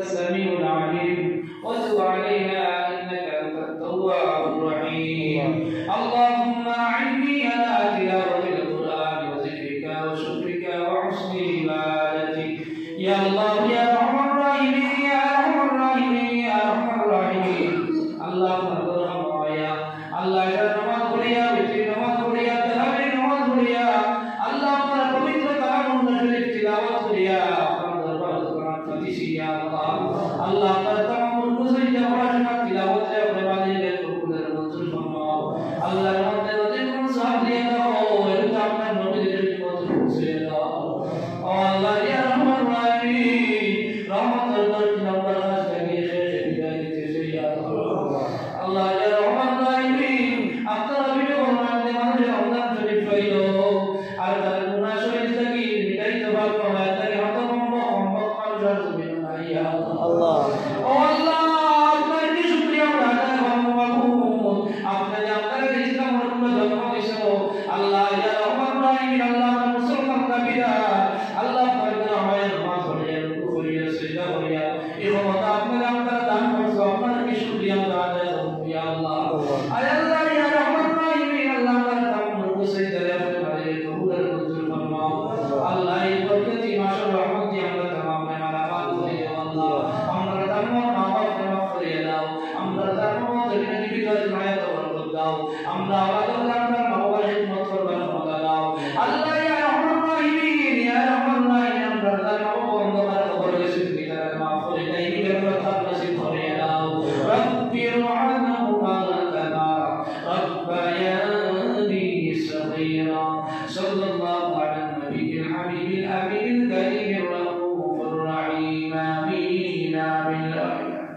السميع العليم وتب علينا إنك أنت التواب الرحيم. اللهم أعني على تلاوة القرآن وذكرك وشكرك وحسن عبادتك يا الله يا أرحم الراحمين يا أرحم الراحمين يا أرحم الراحمين. اللهم ارحمنا يا الله شرمت كليا بترمت كليا تهابي نمت كليا اللهم پوتر کلام شریف تلاوت كليا Allah pertama menuju jawaban tilawat saya berbalik dari kumpulan muncul semua. Allah rahmat dan sahabat dia tahu ucapan nabi dari muncul semua. Allah ya Rahman Rahim, rahmat dan number lagi dari ya Allah ya Rahman Rahim. Antara video orang yang mana Allah jadi failo. Ada munasabah lagi dari tempat pembahasan dari hatta membawa kalau ya Allah. Oh Allah, आपका इतनी शुक्रिया अदा है हम मखूम आपने जानता है इसका मतलब धर्म इसको अल्लाह या रहमान रहीम अल्लाह का मुसलमान का बिदा अल्लाह पर हमारे नमाज पढ़िए रुकू करिए सजदा करिए इबादत आपने जानता है दान पर अपना की शुक्रिया अदा है या अल्लाह आय अल्लाह या रहमान रहीम अल्लाह का नाम रुकू सजदा अपने हमारे कबूल मंजूर फरमाओ अल्लाह ये बरकत माशाअल्लाह रहमत की हम तमाम में हमारा बात करिए अल्लाह আমরা ধর্ম মাফ করে দাও আমরা ধর্ম জন্য বিগত মায়া তওয়াক্কুল দাও আমরা আল্লাহ আমরা মাওয়ার হিকমত করবার মতো দাও আল্লাহ ইয়া রহমান রহিম ইয়া রহমান রহিম আমরা ধর্ম বন্ধ করে কবর গেছে বিদার মাফ করে দাও এই বরকত নসিব করে দাও রব্বি রহমানুহুমা কামা রব্বায়ানি সগীরা সাল্লাল্লাহু আলা নবিয়িল হাবিবিল আমিনিল কারীমির রাউফুর রহিম আমিন بالله